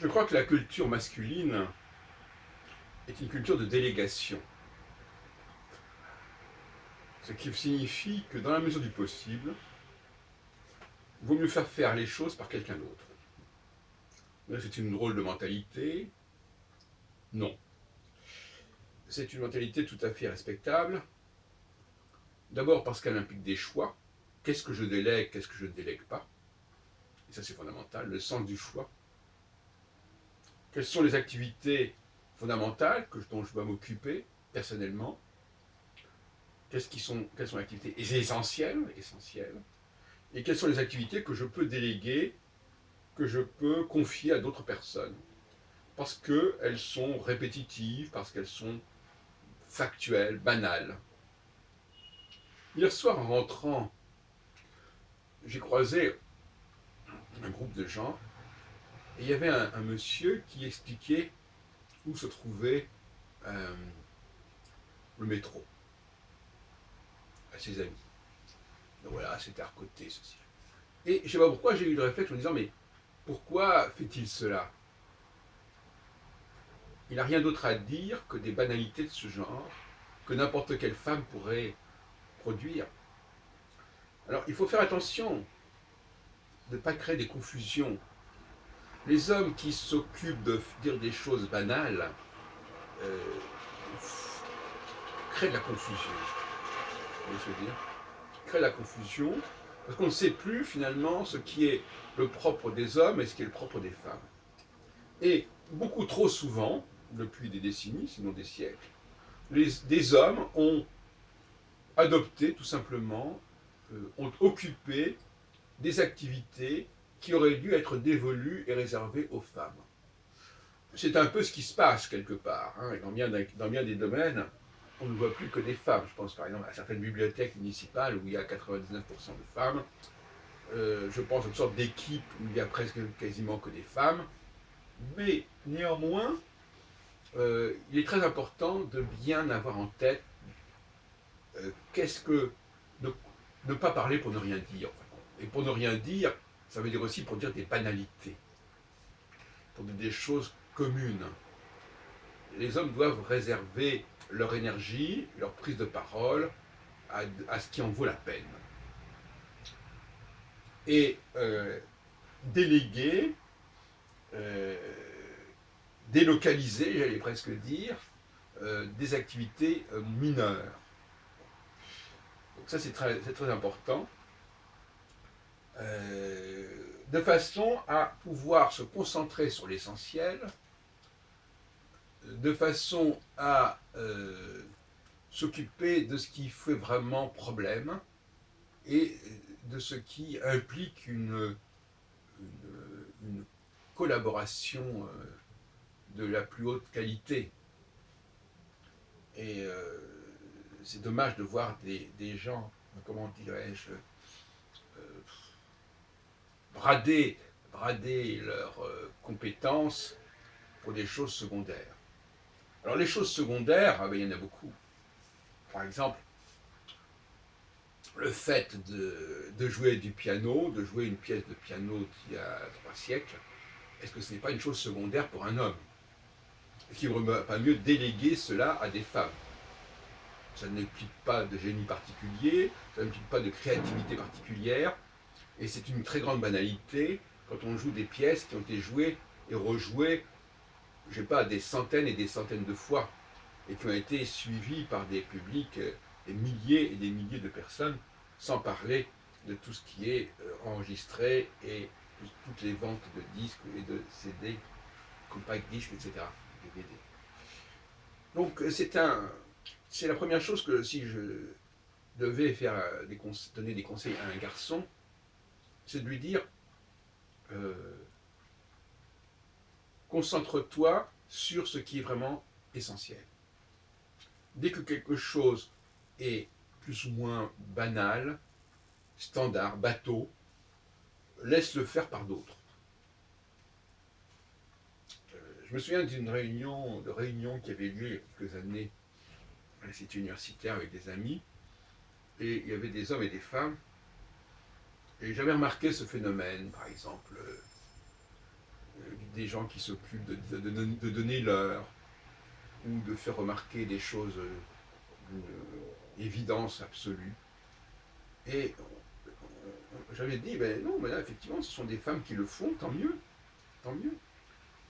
Je crois que la culture masculine est une culture de délégation. Ce qui signifie que dans la mesure du possible, il vaut mieux faire les choses par quelqu'un d'autre. C'est une drôle de mentalité. Non. C'est une mentalité tout à fait respectable. D'abord parce qu'elle implique des choix. Qu'est-ce que je délègue, qu'est-ce que je ne délègue pas? Et ça c'est fondamental, le sens du choix. Quelles sont les activités fondamentales dont je dois m'occuper personnellement? Quelles sont les activités essentielles, et quelles sont les activités que je peux déléguer, que je peux confier à d'autres personnes, parce qu'elles sont répétitives, parce qu'elles sont factuelles, banales. Hier soir, en rentrant, j'ai croisé un groupe de gens, et il y avait un monsieur qui expliquait où se trouvait euh, le métro à ses amis. Donc voilà, c'était à côté, ceci. Et je ne sais pas pourquoi j'ai eu le réflexe en me disant, mais pourquoi fait-il cela? Il n'a rien d'autre à dire que des banalités de ce genre, que n'importe quelle femme pourrait produire. Alors il faut faire attention de ne pas créer des confusions. Les hommes qui s'occupent de dire des choses banales euh, créent de la confusion. Vous voyez ce que je veux dire? Créent de la confusion parce qu'on ne sait plus finalement ce qui est le propre des hommes et ce qui est le propre des femmes. Et beaucoup trop souvent, depuis des décennies, sinon des siècles, des hommes ont adopté tout simplement, ont occupé des activités qui auraient dû être dévolues et réservées aux femmes. C'est un peu ce qui se passe quelque part. Hein, et dans bien des domaines, on ne voit plus que des femmes. Je pense par exemple à certaines bibliothèques municipales où il y a 99% de femmes. Je pense à une sorte d'équipe où il y a presque quasiment que des femmes. Mais néanmoins, il est très important de bien avoir en tête qu'est-ce que ne pas parler pour ne rien dire. Et pour ne rien dire, ça veut dire aussi pour dire des banalités, pour dire des choses communes. Les hommes doivent réserver leur énergie, leur prise de parole à ce qui en vaut la peine. Et déléguer, euh, délocaliser, j'allais presque dire, des activités mineures. Donc ça, c'est très important. De façon à pouvoir se concentrer sur l'essentiel, de façon à s'occuper de ce qui fait vraiment problème et de ce qui implique une collaboration de la plus haute qualité. Et c'est dommage de voir des gens, comment dirais-je, brader, brader leurs compétences pour des choses secondaires. Alors les choses secondaires, ah ben, il y en a beaucoup. Par exemple, le fait de jouer du piano, de jouer une pièce de piano d'il y a 3 siècles, est-ce que ce n'est pas une chose secondaire pour un homme? Est-ce qu'il ne vaudrait pas mieux déléguer cela à des femmes? Ça n'implique pas de génie particulier, ça n'implique pas de créativité particulière, et c'est une très grande banalité quand on joue des pièces qui ont été jouées et rejouées, je ne sais pas, des centaines et des centaines de fois, et qui ont été suivies par des publics, des milliers et des milliers de personnes, sans parler de tout ce qui est enregistré et toutes les ventes de disques et de CD, compact disques, etc. DVD. Donc c'est la première chose que si je devais donner des conseils à un garçon, c'est de lui dire concentre-toi sur ce qui est vraiment essentiel. Dès que quelque chose est plus ou moins banal, standard, bateau, laisse-le faire par d'autres. Je me souviens d'une réunion qui avait lieu il y a quelques années à l'Institut universitaire avec des amis, et il y avait des hommes et des femmes, et j'avais remarqué ce phénomène, par exemple, des gens qui s'occupent de donner l'heure ou de faire remarquer des choses d'une évidence absolue. Et j'avais dit, ben non, mais là, effectivement, ce sont des femmes qui le font, tant mieux, tant mieux.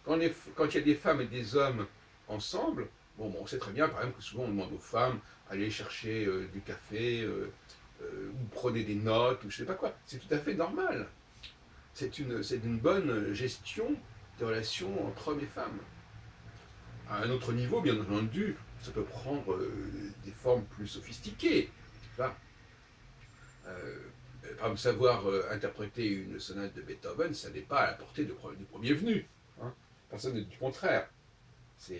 Quand il y a des femmes et des hommes ensemble, bon, on sait très bien, par exemple, que souvent on demande aux femmes aller chercher du café, ou prenez des notes, ou je sais pas quoi. C'est tout à fait normal. C'est une bonne gestion des relations entre hommes et femmes. À un autre niveau, bien entendu, ça peut prendre des formes plus sophistiquées. Là, par exemple, savoir interpréter une sonate de Beethoven, ça n'est pas à la portée du premier venu. Hein. Personne ne dit du contraire. Ça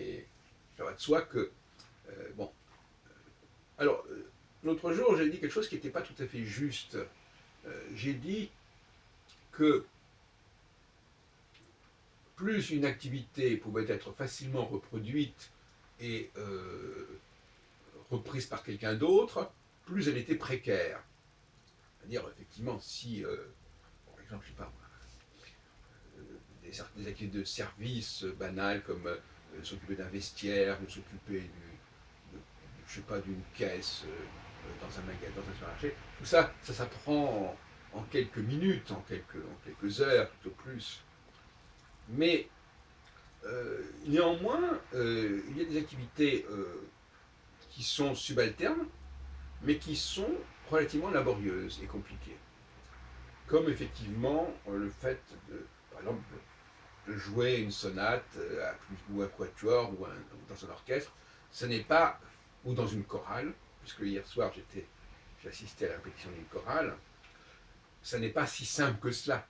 va de soi que... bon. Alors, l'autre jour, j'ai dit quelque chose qui n'était pas tout à fait juste. J'ai dit que plus une activité pouvait être facilement reproduite et reprise par quelqu'un d'autre, plus elle était précaire. C'est-à-dire, effectivement, si, par exemple, je sais pas, des activités de service banales comme s'occuper d'un vestiaire ou s'occuper je sais pas, d'une caisse dans un magasin, dans un supermarché, tout ça, ça s'apprend en quelques minutes, en quelques heures, tout au plus. Mais néanmoins, il y a des activités qui sont subalternes, mais qui sont relativement laborieuses et compliquées. Comme effectivement le fait de, par exemple, de jouer une sonate ou un quatuor ou dans un orchestre, ce n'est pas, ou dans une chorale, puisque hier soir j'ai assisté à la répétition d'une chorale, ça n'est pas si simple que cela.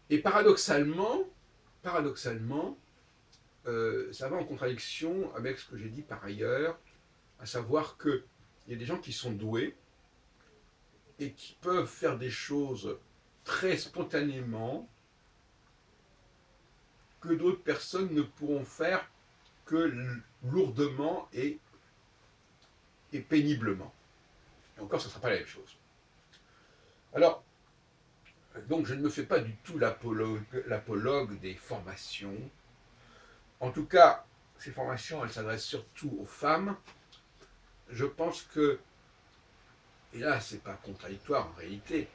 Et paradoxalement, ça va en contradiction avec ce que j'ai dit par ailleurs, à savoir qu'il y a des gens qui sont doués et qui peuvent faire des choses très spontanément que d'autres personnes ne pourront faire que lourdement et péniblement. Et encore, ce ne sera pas la même chose. Alors, donc je ne me fais pas du tout l'apologue des formations. En tout cas, ces formations, elles s'adressent surtout aux femmes. Je pense que, et là, ce n'est pas contradictoire en réalité,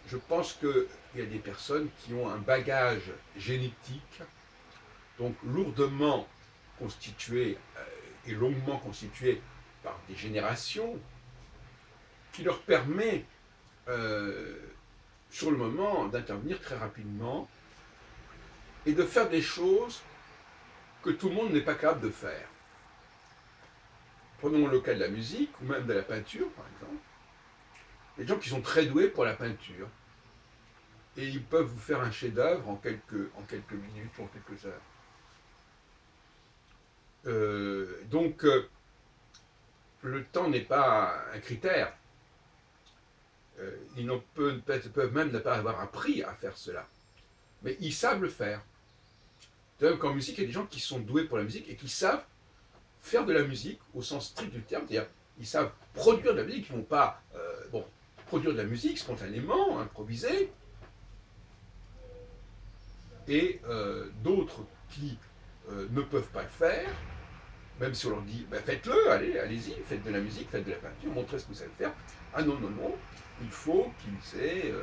je pense qu'il y a des personnes qui ont un bagage génétique, donc lourdement constitué et longuement constitué par des générations, qui leur permet, sur le moment, d'intervenir très rapidement et de faire des choses que tout le monde n'est pas capable de faire. Prenons le cas de la musique, ou même de la peinture, par exemple. Il y a des gens qui sont très doués pour la peinture. Et ils peuvent vous faire un chef-d'œuvre en quelques minutes ou en quelques heures. Donc, le temps n'est pas un critère. Ils peuvent même ne pas avoir appris à faire cela. Mais ils savent le faire. De même qu'en musique, il y a des gens qui sont doués pour la musique et qui savent faire de la musique au sens strict du terme, c'est-à-dire ils savent produire de la musique, ils ne vont pas produire de la musique spontanément, improviser, et d'autres qui ne peuvent pas le faire, même si on leur dit ben faites-le, allez-y, faites de la musique, faites de la peinture, montrez ce que vous savez faire. Ah non, non, non, il faut qu'ils aient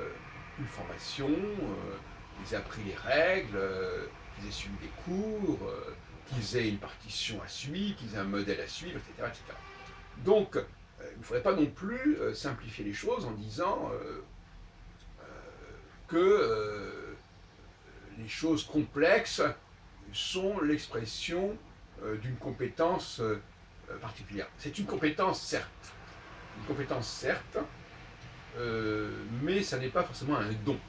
une formation, qu'ils aient appris les règles, qu'ils aient suivi des cours, qu'ils aient une partition à suivre, qu'ils aient un modèle à suivre, etc. etc. Donc, il ne faudrait pas non plus simplifier les choses en disant que les choses complexes sont l'expression d'une compétence particulière. C'est une compétence, certes, mais ça n'est pas forcément un don.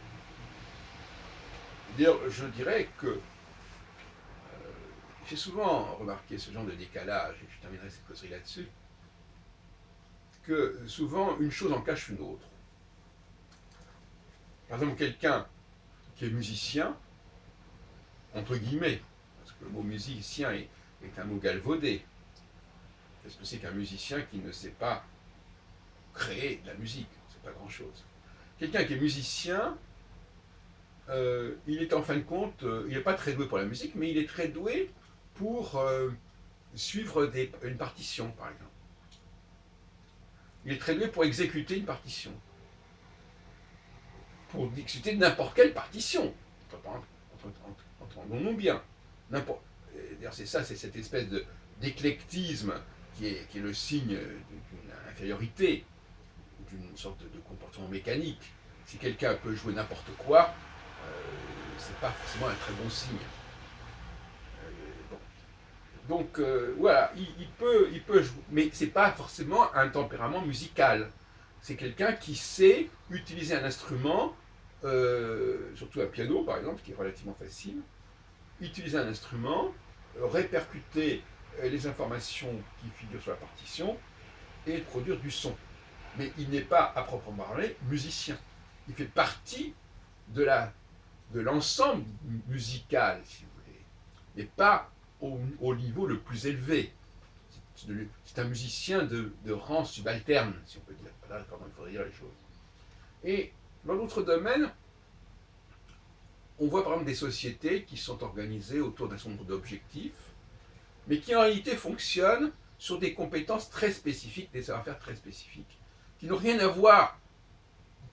D'ailleurs, je dirais que j'ai souvent remarqué ce genre de décalage, et je terminerai cette causerie là-dessus, que souvent une chose en cache une autre. Par exemple, quelqu'un qui est musicien, entre guillemets, parce que le mot musicien est un mot galvaudé. Qu'est-ce que c'est qu'un musicien qui ne sait pas créer de la musique? C'est pas grand-chose. Quelqu'un qui est musicien il est en fin de compte, il n'est pas très doué pour la musique, mais il est très doué pour suivre une partition, par exemple. Il est très doué pour exécuter une partition. Pour exécuter n'importe quelle partition. Entendons-nous bien. D'ailleurs, c'est ça, c'est cette espèce d'éclectisme qui est le signe d'une infériorité, d'une sorte de comportement mécanique. Si quelqu'un peut jouer n'importe quoi, c'est pas forcément un très bon signe. Bon. Donc voilà, il peut jouer, mais c'est pas forcément un tempérament musical. C'est quelqu'un qui sait utiliser un instrument, surtout un piano par exemple, qui est relativement facile, utiliser un instrument, répercuter les informations qui figurent sur la partition et produire du son. Mais il n'est pas, à proprement parler, musicien. Il fait partie de l'ensemble musical, si vous voulez, mais pas au niveau le plus élevé. C'est un musicien de rang subalterne, si on peut dire. Voilà comment il faudrait dire les choses. Et dans d'autres domaines, on voit par exemple des sociétés qui sont organisées autour d'un certain nombre d'objectifs, mais qui en réalité fonctionnent sur des compétences très spécifiques, des savoir-faire très spécifiques, qui n'ont rien à voir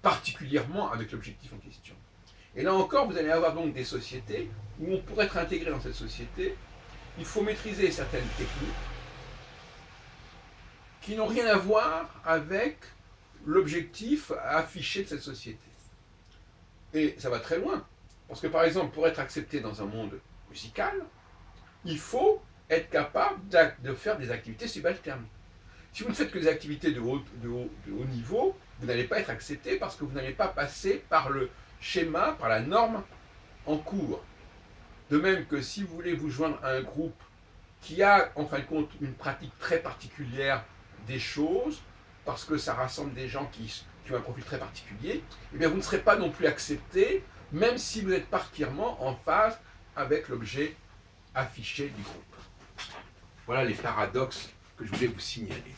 particulièrement avec l'objectif en question. Et là encore, vous allez avoir donc des sociétés où on pourrait être intégré dans cette société, il faut maîtriser certaines techniques qui n'ont rien à voir avec l'objectif affiché de cette société. Et ça va très loin. Parce que par exemple, pour être accepté dans un monde musical, il faut être capable de faire des activités subalternes. Si vous ne faites que des activités de haut niveau, vous n'allez pas être accepté parce que vous n'allez pas passer par le schéma, par la norme en cours. De même que si vous voulez vous joindre à un groupe qui a en fin de compte une pratique très particulière des choses, parce que ça rassemble des gens qui ont un profil très particulier, eh bien vous ne serez pas non plus accepté, même si vous êtes particulièrement en phase avec l'objet affiché du groupe. Voilà les paradoxes que je voulais vous signaler.